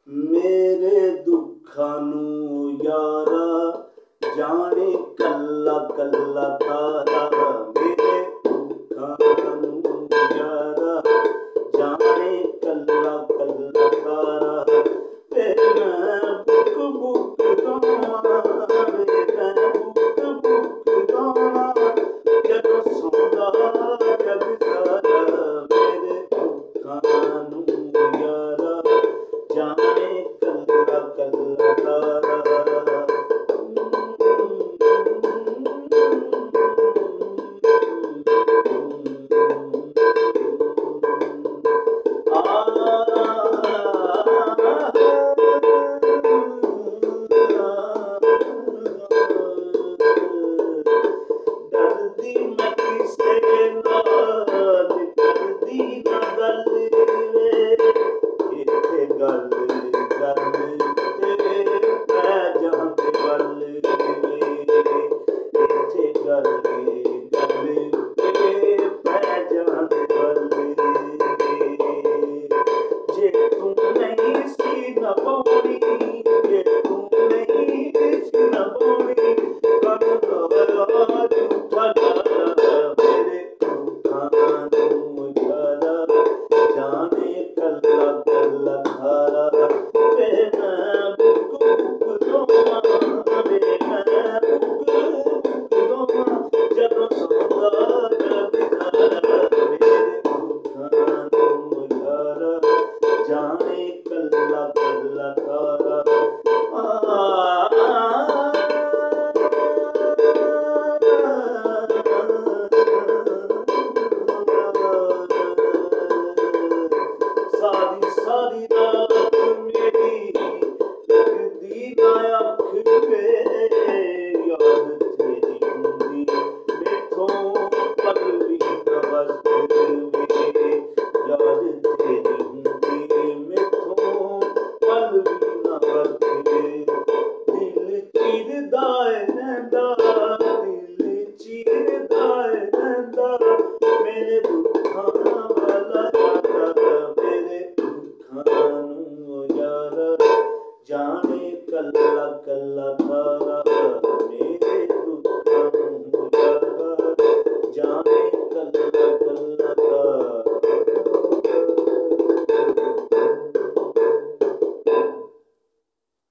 मेरे दुखां नूं यारा जाने कल्ला कल्ला तारा। मेरे दुखां नूं यारा जाने कल्ला कल्ला तारा। ते मैं बुक बुक गावां वे मैं बुक बुक गावां जदों सौंदा जग सारा। मेरे दुखां नूं यारा जाने कल्ला कल्ला तारा। डरदी मैं किसे नाल करदी ना गल वे इत्थे गल गल ते पै जांदे वल वे इत्थे गल गल ते पै जांदे वल वे। जे तू नहीं सी नभाउणी जे तू नहीं सी नभाउणी कन होया झूठा लारा। मेरे दुखां नूं यारा जाने कल्ला कल्ला तारा। वे मैं बुक बुक रोवां वे मैं बुक बुक रोवां जदों सौंदा जग सारा। मेरे दुखां नूं यारा जाने